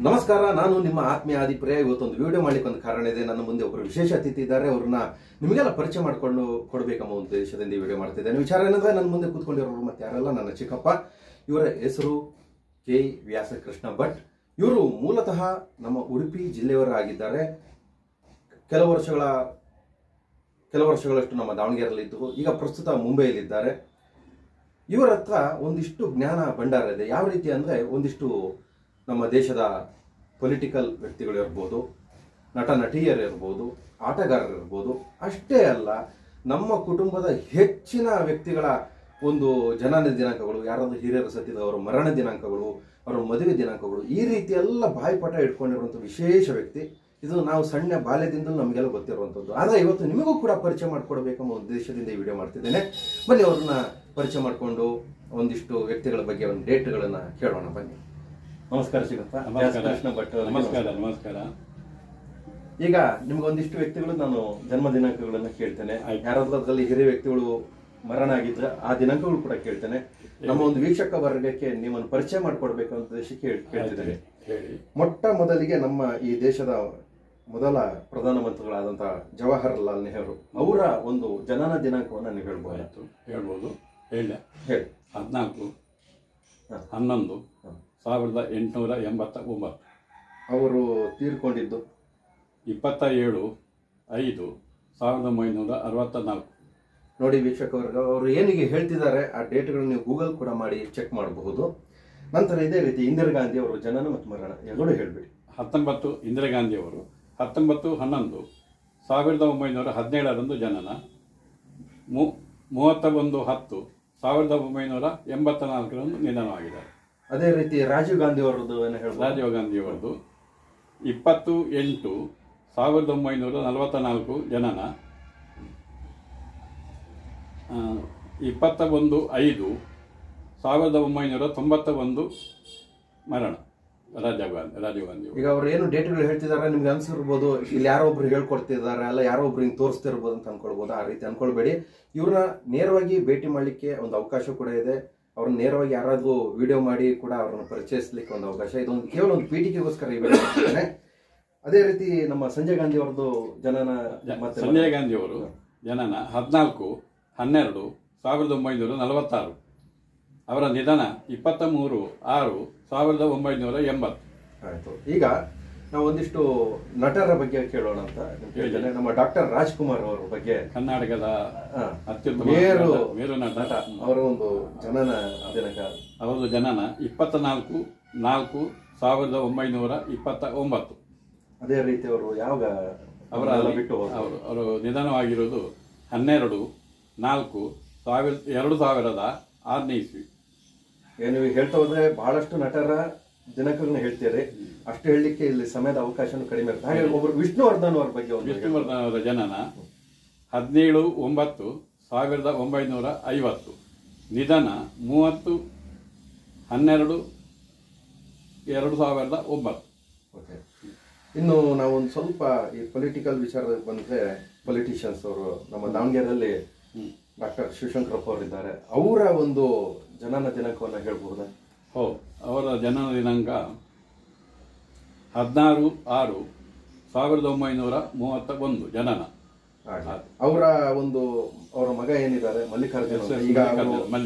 ನಮಸ್ಕಾರ, ನಾನು ನಿಮ್ಮ ಆತ್ಮೀಯ ಆದಿಪ್ರಿಯ. ಇವತ್ತೊಂದು ವಿಡಿಯೋ ಮಾಡ್ಲಿಕ್ಕೆ ಒಂದು ಕಾರಣ ಇದೆ. ನನ್ನ ಮುಂದೆ ಒಬ್ಬರು ವಿಶೇಷ ಅತಿಥಿ ಇದ್ದಾರೆ. ಅವ್ರನ್ನ ನಿಮಗೆಲ್ಲ ಪರಿಚಯ ಮಾಡಿಕೊಂಡು ಕೊಡಬೇಕೆಂಬ ಉದ್ದೇಶದಿಂದ ಈ ವಿಡಿಯೋ ಮಾಡ್ತಿದ್ದೇನೆ. ವಿಚಾರ ಏನಂದ್ರೆ, ನನ್ನ ಮುಂದೆ ಕೂತ್ಕೊಂಡಿರೋರು ಮತ್ತೆ ಯಾರೆಲ್ಲ ನನ್ನ ಚಿಕ್ಕಪ್ಪ. ಇವರ ಹೆಸರು ಕೆ ವ್ಯಾಸಕೃಷ್ಣ ಭಟ್. ಇವರು ಮೂಲತಃ ನಮ್ಮ ಉಡುಪಿ ಜಿಲ್ಲೆಯವರಾಗಿದ್ದಾರೆ. ಕೆಲವು ವರ್ಷಗಳಷ್ಟು ನಮ್ಮ ದಾವಣಗೆರೆಯಲ್ಲಿದ್ದು ಈಗ ಪ್ರಸ್ತುತ ಮುಂಬೈಯಲ್ಲಿದ್ದಾರೆ. ಇವರ ಹತ್ರ ಒಂದಿಷ್ಟು ಜ್ಞಾನ ಭಂಡಾರ ಇದೆ. ಯಾವ ರೀತಿ ಅಂದರೆ, ಒಂದಿಷ್ಟು ನಮ್ಮ ದೇಶದ ಪೊಲಿಟಿಕಲ್ ವ್ಯಕ್ತಿಗಳು ಇರ್ಬೋದು, ನಟ ನಟಿಯರು ಇರ್ಬೋದು, ಆಟಗಾರರು ಇರ್ಬೋದು. ಅಷ್ಟೇ ಅಲ್ಲ, ನಮ್ಮ ಕುಟುಂಬದ ಹೆಚ್ಚಿನ ವ್ಯಕ್ತಿಗಳ ಒಂದು ಜನನ ದಿನಾಂಕಗಳು, ಯಾರಾದ್ರೂ ಹಿರಿಯರು ಸತ್ತಿದವರ ಮರಣ ದಿನಾಂಕಗಳು, ಅವರ ಮದುವೆ ದಿನಾಂಕಗಳು, ಈ ರೀತಿ ಎಲ್ಲ ಬಾಯಿಪಾಠ ಇಟ್ಕೊಂಡಿರುವಂಥ ವಿಶೇಷ ವ್ಯಕ್ತಿ. ಇದು ನಾವು ಸಣ್ಣ ಬಾಲ್ಯದಿಂದಲೂ ನಮಗೆಲ್ಲ ಗೊತ್ತಿರುವಂಥದ್ದು. ಆದರೆ ಇವತ್ತು ನಿಮಗೂ ಕೂಡ ಪರಿಚಯ ಮಾಡಿಕೊಡ್ಬೇಕೆಂಬ ಉದ್ದೇಶದಿಂದ ಈ ವಿಡಿಯೋ ಮಾಡ್ತಿದ್ದೇನೆ. ಬನ್ನಿ, ಅವ್ರನ್ನ ಪರಿಚಯ ಮಾಡಿಕೊಂಡು ಒಂದಿಷ್ಟು ವ್ಯಕ್ತಿಗಳ ಬಗ್ಗೆ ಒಂದು ಡೇಟ್ಗಳನ್ನ ಕೇಳೋಣ. ಬನ್ನಿ. ನಮಸ್ಕಾರ ಚಿಕ್ಕಪ್ಪ. ಕೃಷ್ಣ ಭಟ್. ನಮಸ್ಕಾರ. ನಮಸ್ಕಾರ. ಈಗ ನಿಮ್ಗೊಂದಿಷ್ಟು ವ್ಯಕ್ತಿಗಳು ನಾನು ಜನ್ಮ ದಿನಾಂಕಗಳನ್ನ ಕೇಳ್ತೇನೆ. ಯಾರಾದ್ರಲ್ಲಿ ಹಿರಿಯ ವ್ಯಕ್ತಿಗಳು ಮರಣ ಆಗಿದ್ರೆ ಆ ದಿನಾಂಕಗಳು ಕೂಡ ಕೇಳ್ತೇನೆ. ನಮ್ಮ ಒಂದು ವೀಕ್ಷಕ ವರ್ಗಕ್ಕೆ ನಿಮ್ಮನ್ನು ಪರಿಚಯ ಮಾಡಿಕೊಡ್ಬೇಕು ಅಂತ ಉದ್ದೇಶಕ್ಕೆ ಕೇಳ್ತಿದ್ದೇನೆ. ಮೊಟ್ಟ ಮೊದಲಿಗೆ ನಮ್ಮ ಈ ದೇಶದ ಮೊದಲ ಪ್ರಧಾನಮಂತ್ರಿಗಳಾದಂತಹ ಜವಾಹರ್ಲಾಲ್ ನೆಹರು ಅವರ ಒಂದು ಜನನ ದಿನಾಂಕವನ್ನು ನೀವು ಹೇಳ್ಬೋದು. ಹೇಳಿ. 14/11/1889. ಅವರು ತೀರ್ಕೊಂಡಿದ್ದು 27/5/1964. ನೋಡಿ ವೀಕ್ಷಕವರ್ಗ, ಅವರು ಏನಿಗೆ ಹೇಳ್ತಿದ್ದಾರೆ ಆ ಡೇಟ್ಗಳು ನೀವು ಗೂಗಲ್ ಕೂಡ ಮಾಡಿ ಚೆಕ್ ಮಾಡಬಹುದು. ನಂತರ ಇದೇ ರೀತಿ ಇಂದಿರಾ ಗಾಂಧಿ ಅವರು ಜನನ ಮತ್ತು ಮರಣ ಎರಡೂ ಹೇಳ್ಬಿಡಿ. 19 ಇಂದಿರಾ ಗಾಂಧಿ ಅವರು 19/11/1917 ಜನನ. 31/10/1984 ನಿಧನವಾಗಿದ್ದಾರೆ. ಅದೇ ರೀತಿ ರಾಜೀವ್ ಗಾಂಧಿ ಅವರದ್ದು ಏನು ಹೇಳ್ಬೋದು? ರಾಜೀವ್ ಗಾಂಧಿ ಅವರದ್ದು 20/8/1944 ಜನನ. 21/5/1991 ಮರಣ. ರಾಜೀವ್ ಗಾಂಧಿ. ಈಗ ಅವ್ರು ಏನು ಡೇಟ್ಗಳು ಹೇಳ್ತಿದ್ದಾರೆ ನಿಮ್ಗೆ ಅನ್ಸಿರ್ಬೋದು, ಇಲ್ಲಿ ಯಾರೋ ಒಬ್ರು ಹೇಳ್ಕೊಡ್ತಿದ್ದಾರೆ, ಅಲ್ಲ ಯಾರೋ ಒಬ್ರು ಹಿಂಗೆ ತೋರಿಸ್ತಿರ್ಬೋದು ಅಂತ ಅನ್ಕೊಳ್ಬೋದು. ಆ ರೀತಿ ಅನ್ಕೊಳ್ಬೇಡಿ. ಇವ್ರನ್ನ ನೇರವಾಗಿ ಭೇಟಿ ಮಾಡ್ಲಿಕ್ಕೆ ಒಂದು ಅವಕಾಶ ಕೂಡ ಇದೆ. ಅವ್ರನ್ನ ನೇರವಾಗಿ ಯಾರಾದ್ರೂ ವಿಡಿಯೋ ಮಾಡಿ ಕೂಡ ಅವ್ರನ್ನ ಪರಿಚಯಿಸ್ಲಿಕ್ಕೆ ಒಂದು ಅವಕಾಶ. ಇದೊಂದು ಕೇವಲ ಒಂದು ಪೀಠಿಕೆಗೋಸ್ಕರ ಈ ವಿಡಿಯೋ ಮಾಡ್ತಿದ್ದೇನೆ. ಅದೇ ರೀತಿ ನಮ್ಮ ಸಂಜಯ್ ಗಾಂಧಿ ಅವ್ರದ್ದು ಜನನ. ಸಂಜಯ್ ಗಾಂಧಿ ಅವರು ಜನನ 14/12/1946. ಅವರ ನಿಧನ 23/6/1980. ಆಯ್ತು. ಈಗ ನಾವು ಒಂದಿಷ್ಟು ನಟರ ಬಗ್ಗೆ ಕೇಳೋಣ ಅಂತ ಹೇಳಿದ್ದೇನೆ. ನಮ್ಮ ಡಾಕ್ಟರ್ ರಾಜ್ಕುಮಾರ್ ಅವರ ಬಗ್ಗೆ, ಕರ್ನಾಟಕದ ಅತ್ಯುತ್ತಮ ಮೇರು ನಟ. ಅವರ ಒಂದು ಜನನ ದಿನಾಂಕ. ಅವರದ್ದು ಜನನ 24/4/1929. ಅದೇ ರೀತಿ ಅವರು ಯಾವಾಗ ಬಿಟ್ಟು ಅವರು ನಿಧನವಾಗಿರುವುದು 12/4/2006 ಇಸ್ವಿ. ನೀವು ಹೇಳ್ತಾ ಹೋದ್ರೆ ಬಹಳಷ್ಟು ನಟರ ದಿನಾಂಕಗಳನ್ನ ಹೇಳ್ತೀರಿ. ಅಷ್ಟು ಹೇಳಲಿಕ್ಕೆ ಇಲ್ಲಿ ಸಮಯದ ಅವಕಾಶನೂ ಕಡಿಮೆ ಇರುತ್ತೆ. ಹಾಗೆ ಒಬ್ಬರು ವಿಷ್ಣುವರ್ಧನ್ ಅವರ ಬಗ್ಗೆ. ವಿಷ್ಣುವರ್ಧನ್ ಅವರ ಜನನ 17/9/1950. ನಿಧನ 30/12/2009. ಓಕೆ. ಇನ್ನು ನಾವು ಒಂದು ಸ್ವಲ್ಪ ಈ ಪೊಲಿಟಿಕಲ್ ವಿಚಾರಕ್ಕೆ ಬಂದ್ರೆ, ಪೊಲಿಟಿಷಿಯನ್ಸ್ ಅವರು ನಮ್ಮ ದಾವಣಗೆರೆಯಲ್ಲಿ ಡಾಕ್ಟರ್ ಶಿವಶಂಕರಪ್ಪ ಅವರಿದ್ದಾರೆ. ಅವರ ಒಂದು ಜನನ ದಿನಾಂಕವನ್ನು ಹೇಳ್ಬಹುದಾ? ಅವರ ಜನನ ದಿನಾಂಕ 16/6/1931 ಜನನ. ಅವರ ಮಗ ಏನಿದ್ದಾರೆ ಮಲ್ಲಿಕಾರ್ಜುನ, ಈಗ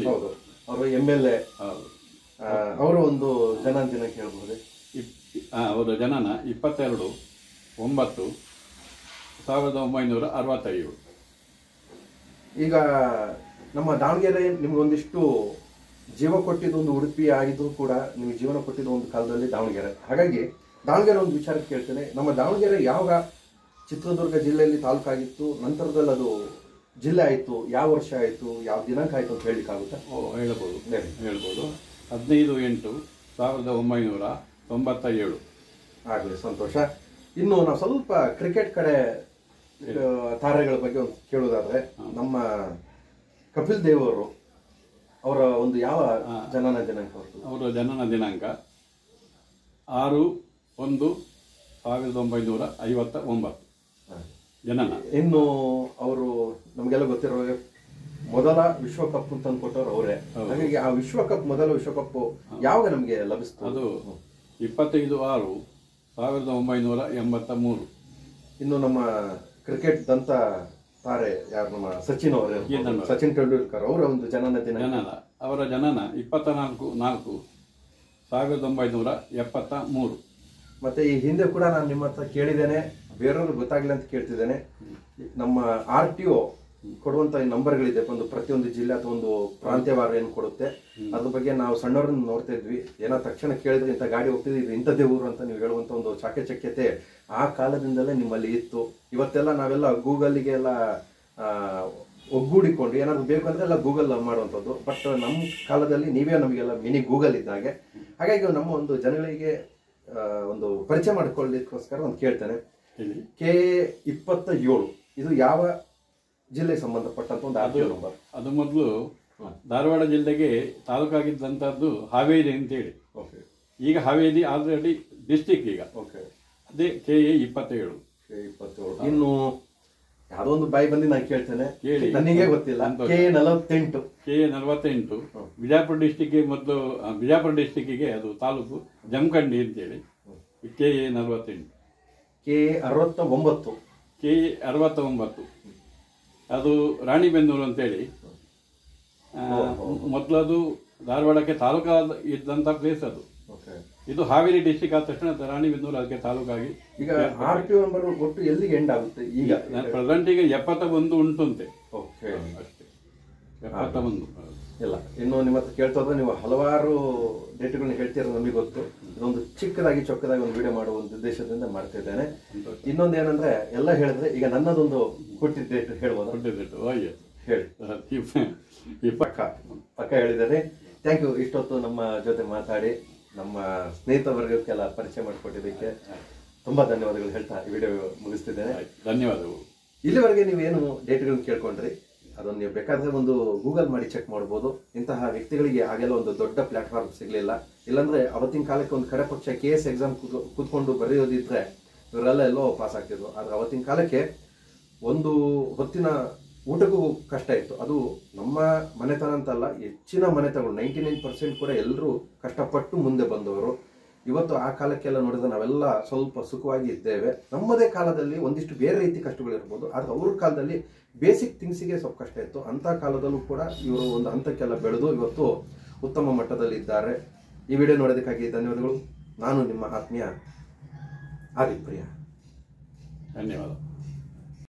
ಅವರು MLA, ಅವರ ಒಂದು ಜನನ ದಿನಾಂಕ ಹೇಳ್ಬಹುದೇ? ಅವರ ಜನನ 22/9/1967. ಈಗ ನಮ್ಮ ದಾವಣಗೆರೆ ನಿಮ್ಗೊಂದಿಷ್ಟು ಜೀವ ಕೊಟ್ಟಿದ್ದು ಒಂದು ಉಡುಪಿ ಆಗಿದ್ರು ಕೂಡ ನಿಮ್ಗೆ ಜೀವನ ಕೊಟ್ಟಿದ್ದು ಒಂದು ಕಾಲದಲ್ಲಿ ದಾವಣಗೆರೆ. ಹಾಗಾಗಿ ದಾವಣಗೆರೆ ಒಂದು ವಿಚಾರಕ್ಕೆ ಕೇಳ್ತೇನೆ. ನಮ್ಮ ದಾವಣಗೆರೆ ಯಾವಾಗ ಚಿತ್ರದುರ್ಗ ಜಿಲ್ಲೆಯಲ್ಲಿ ತಾಲೂಕಾಗಿತ್ತು, ನಂತರದಲ್ಲಿ ಅದು ಜಿಲ್ಲೆ ಆಯಿತು, ಯಾವ ವರ್ಷ ಆಯಿತು, ಯಾವ ದಿನಾಂಕ ಆಯಿತು ಅಂತ ಹೇಳಲಿಕ್ಕಾಗುತ್ತಾ? ಹೇಳ್ಬೋದು. 15/8/1997. ಆಗಲಿ, ಸಂತೋಷ. ಇನ್ನು ನಾವು ಸ್ವಲ್ಪ ಕ್ರಿಕೆಟ್ ಕಡೆ ತಾರೆಗಳ ಬಗ್ಗೆ ಒಂದು ಕೇಳೋದಾದ್ರೆ, ನಮ್ಮ ಕಪಿಲ್ ದೇವ್ ಅವರು ಅವರ ಒಂದು ಯಾವ ಜನನ ದಿನಾಂಕ? ಅವರ ಜನನ ದಿನಾಂಕ 6/1/1959 ಜನನ. ಇನ್ನು ಅವರು ನಮಗೆಲ್ಲ ಗೊತ್ತಿರೋ ಮೊದಲ ವಿಶ್ವಕಪ್ ತಂದು ಕೊಟ್ಟವರು ಅವರೇ. ಹಾಗಾಗಿ ಆ ಮೊದಲ ವಿಶ್ವಕಪ್ ಯಾವಾಗ ನಮಗೆ ಲಭಿಸ್ತು? ಅದು 25/6/1983. ಇನ್ನು ನಮ್ಮ ಕ್ರಿಕೆಟ್ ದಂತ ತಾರೆ ಯಾರು ನಮ್ಮ ಸಚಿನ್ ಅವರೇ, ಸಚಿನ್ ತೆಂಡೂಲ್ಕರ್ ಅವರ ಒಂದು ಜನನ ಅವರ ಜನನ 24/4/1973. ಮತ್ತೆ ಈ ಹಿಂದೆ ಕೂಡ ನಾನು ನಿಮ್ಮ ಹತ್ರ ಕೇಳಿದ್ದೇನೆ, ಬೇರೆಯವ್ರು ಗೊತ್ತಾಗ್ಲಿ ಅಂತ ಕೇಳ್ತಿದ್ದೇನೆ. ನಮ್ಮ RTO ಕೊಡುವಂತ ನಂಬರ್ಗಳಿದೆ, ಒಂದು ಪ್ರತಿಯೊಂದು ಜಿಲ್ಲೆ ಅಥವಾ ಒಂದು ಪ್ರಾಂತ್ಯವಾರ ಏನು ಕೊಡುತ್ತೆ, ಅದ್ರ ಬಗ್ಗೆ ನಾವು ಸಣ್ಣವ್ರನ್ನ ನೋಡ್ತಾ ಇದ್ವಿ. ಏನೋ ತಕ್ಷಣ ಕೇಳಿದ್ರೆ ಇಂಥ ಗಾಡಿ ಹೋಗ್ತಿದ್ವಿ, ಇದು ಇಂಥದ್ದೇ ಊರು ಅಂತ ನೀವು ಹೇಳುವಂತ ಒಂದು ಚಾಕಚಕ್ಯತೆ ಆ ಕಾಲದಿಂದಲೇ ನಿಮ್ಮಲ್ಲಿ ಇತ್ತು. ಇವತ್ತೆಲ್ಲ ನಾವೆಲ್ಲ ಗೂಗಲ್ಗೆ ಎಲ್ಲ ಒಗ್ಗೂಡಿಕೊಂಡು ಏನಾದ್ರು ಬೇಕು ಅಂದ್ರೆ ಎಲ್ಲ ಗೂಗಲ್ ಮಾಡುವಂಥದ್ದು. ಬಟ್ ನಮ್ಮ ಕಾಲದಲ್ಲಿ ನೀವೇ ನಮಗೆಲ್ಲ ಮಿನಿ ಗೂಗಲ್ ಇದ್ದಾಗೆ. ಹಾಗಾಗಿ ನಮ್ಮ ಒಂದು ಜನಗಳಿಗೆ ಒಂದು ಪರಿಚಯ ಮಾಡಿಕೊಳ್ಳಲಿಕ್ಕೋಸ್ಕರ ಒಂದು ಕೇಳ್ತೇನೆ. KA27 ಇದು ಯಾವ ಜಿಲ್ಲೆಗೆ ಸಂಬಂಧಪಟ್ಟಂತ ಒಂದು RTO ನಂಬರ್? ಅದು ಮೊದಲು ಧಾರವಾಡ ಜಿಲ್ಲೆಗೆ ತಾಲೂಕಾಗಿದ್ದಂಥದ್ದು ಹಾವೇರಿ ಅಂತೇಳಿ. ಓಕೆ. ಈಗ ಹಾವೇರಿ ಆಲ್ರೆಡಿ ಡಿಸ್ಟಿಕ್ ಈಗ. ಓಕೆ. ಅದೇ KA27. ಇನ್ನು ಯಾವುದೋ ಒಂದು ಬಾಯಿ ಬಂದು ನಾನು ಕೇಳ್ತೇನೆ, ನನಗೆ ಗೊತ್ತಿಲ್ಲ. KA48 ಬಿಜಾಪುರ ಡಿಸ್ಟಿಕ್ಗೆ ಮೊದಲು, ಬಿಜಾಪುರ ಡಿಸ್ಟಿಕ್ಕಿಗೆ ಅದು ತಾಲೂಕು ಜಮಖಂಡಿ ಅಂತೇಳಿ. KA48. KA69 ಅದು ರಾಣಿಬೆನ್ನೂರು ಅಂತೇಳಿ. ಮೊದಲದು ಧಾರವಾಡಕ್ಕೆ ತಾಲೂಕಾದ ಇದ್ದಂಥ ಪ್ಲೇಸ್ ಅದು. ಇದು ಹಾವೇರಿ ಡಿಸ್ಟಿಕ್ ಆದ ತಕ್ಷಣ ರಾಣಿಬೆನ್ನೂರು ಅದಕ್ಕೆ ತಾಲೂಕಾಗಿ. ಈಗ RTO ನಂಬರ್ ಒಟ್ಟು ಎಲ್ಲಿಗೆ ಎಂಡ್ ಆಗುತ್ತೆ? ಈಗ ಪ್ರೆಸೆಂಟಿಗೆ 71 ಉಂಟುಂತೆ. ಓಕೆ, ಅಷ್ಟೇ, 71 ಇಲ್ಲ. ಇನ್ನು ನಿಮ್ಮ ಹತ್ರ ಕೇಳ್ತಾ ಹೋದ್ರೆ ನೀವು ಹಲವಾರು ಡೇಟ್ಗಳನ್ನ ಹೇಳ್ತೀರ, ನಮಗೆ ಗೊತ್ತು. ಇದೊಂದು ಚಿಕ್ಕದಾಗಿ ಚೊಕ್ಕದಾಗಿ ಒಂದು ವಿಡಿಯೋ ಮಾಡುವ ಒಂದು ಉದ್ದೇಶದಿಂದ ಮಾಡ್ತಾ ಇದ್ದೇನೆ. ಇನ್ನೊಂದು ಏನಂದ್ರೆ, ಎಲ್ಲ ಹೇಳಿದ್ರೆ ಈಗ ನನ್ನದೊಂದು ಹುಟ್ಟಿದ ಡೇಟ್ ಹೇಳ್ಬೋದು? ಹೇಳಿ. ಪಕ್ಕ ಹೇಳಿದ್ದೇನೆ. Thank you. ಇಷ್ಟೊತ್ತು ನಮ್ಮ ಜೊತೆ ಮಾತಾಡಿ ನಮ್ಮ ಸ್ನೇಹಿತ ವರ್ಗಕ್ಕೆಲ್ಲ ಪರಿಚಯ ಮಾಡಿಕೊಟ್ಟಿದ್ದಕ್ಕೆ ತುಂಬಾ ಧನ್ಯವಾದಗಳು ಹೇಳ್ತಾ ಈ ವಿಡಿಯೋ ಮುಗಿಸ್ತಿದ್ದೇನೆ. ಧನ್ಯವಾದಗಳು. ಇಲ್ಲಿವರೆಗೆ ನೀವೇನು ಡೇಟ್ಗಳನ್ನ ಕೇಳ್ಕೊಂಡ್ರಿ, ಅದನ್ನು ನೀವು ಬೇಕಾದ್ರೆ ಒಂದು ಗೂಗಲ್ ಮಾಡಿ ಚೆಕ್ ಮಾಡ್ಬೋದು. ಇಂತಹ ವ್ಯಕ್ತಿಗಳಿಗೆ ಆಗೆಲ್ಲ ಒಂದು ದೊಡ್ಡ ಪ್ಲಾಟ್ಫಾರ್ಮ್ ಸಿಗಲಿಲ್ಲ. ಇಲ್ಲಾಂದ್ರೆ ಅವತ್ತಿನ ಕಾಲಕ್ಕೆ ಒಂದು ಕಡೆ ಪಕ್ಷ KS ಎಕ್ಸಾಮ್ ಕೂತ್ಕೊಂಡು ಬರೆಯೋದಿದ್ರೆ ಇವರೆಲ್ಲ ಎಲ್ಲೋ ಪಾಸ್ ಆಗ್ತಿದ್ರು. ಆದ್ರೆ ಅವತ್ತಿನ ಕಾಲಕ್ಕೆ ಒಂದು ಹೊತ್ತಿನ ಊಟಕ್ಕೂ ಕಷ್ಟ ಇತ್ತು. ಅದು ನಮ್ಮ ಮನೆತನ ಅಂತಲ್ಲ, ಹೆಚ್ಚಿನ ಮನೆತನಗಳು 99% ಕೂಡ ಎಲ್ಲರೂ ಕಷ್ಟಪಟ್ಟು ಮುಂದೆ ಬಂದವರು. ಇವತ್ತು ಆ ಕಾಲಕ್ಕೆಲ್ಲ ನೋಡಿದ್ರೆ ನಾವೆಲ್ಲ ಸ್ವಲ್ಪ ಸುಖವಾಗಿ ಇದ್ದೇವೆ. ನಮ್ಮದೇ ಕಾಲದಲ್ಲಿ ಒಂದಿಷ್ಟು ಬೇರೆ ರೀತಿ ಕಷ್ಟಗಳಿರ್ಬೋದು, ಆದರೆ ಅವ್ರ ಕಾಲದಲ್ಲಿ ಬೇಸಿಕ್ ಥಿಂಗ್ಸಿಗೆ ಸ್ವಲ್ಪ ಕಷ್ಟ ಇತ್ತು. ಅಂಥ ಕಾಲದಲ್ಲೂ ಕೂಡ ಇವರು ಒಂದು ಹಂತಕ್ಕೆಲ್ಲ ಬೆಳೆದು ಇವತ್ತು ಉತ್ತಮ ಮಟ್ಟದಲ್ಲಿ ಇದ್ದಾರೆ. ಈ ವಿಡಿಯೋ ನೋಡೋದಕ್ಕಾಗಿ ಧನ್ಯವಾದಗಳು. ನಾನು ನಿಮ್ಮ ಆತ್ಮೀಯ ಆದಿಪ್ರಿಯ. ಧನ್ಯವಾದ.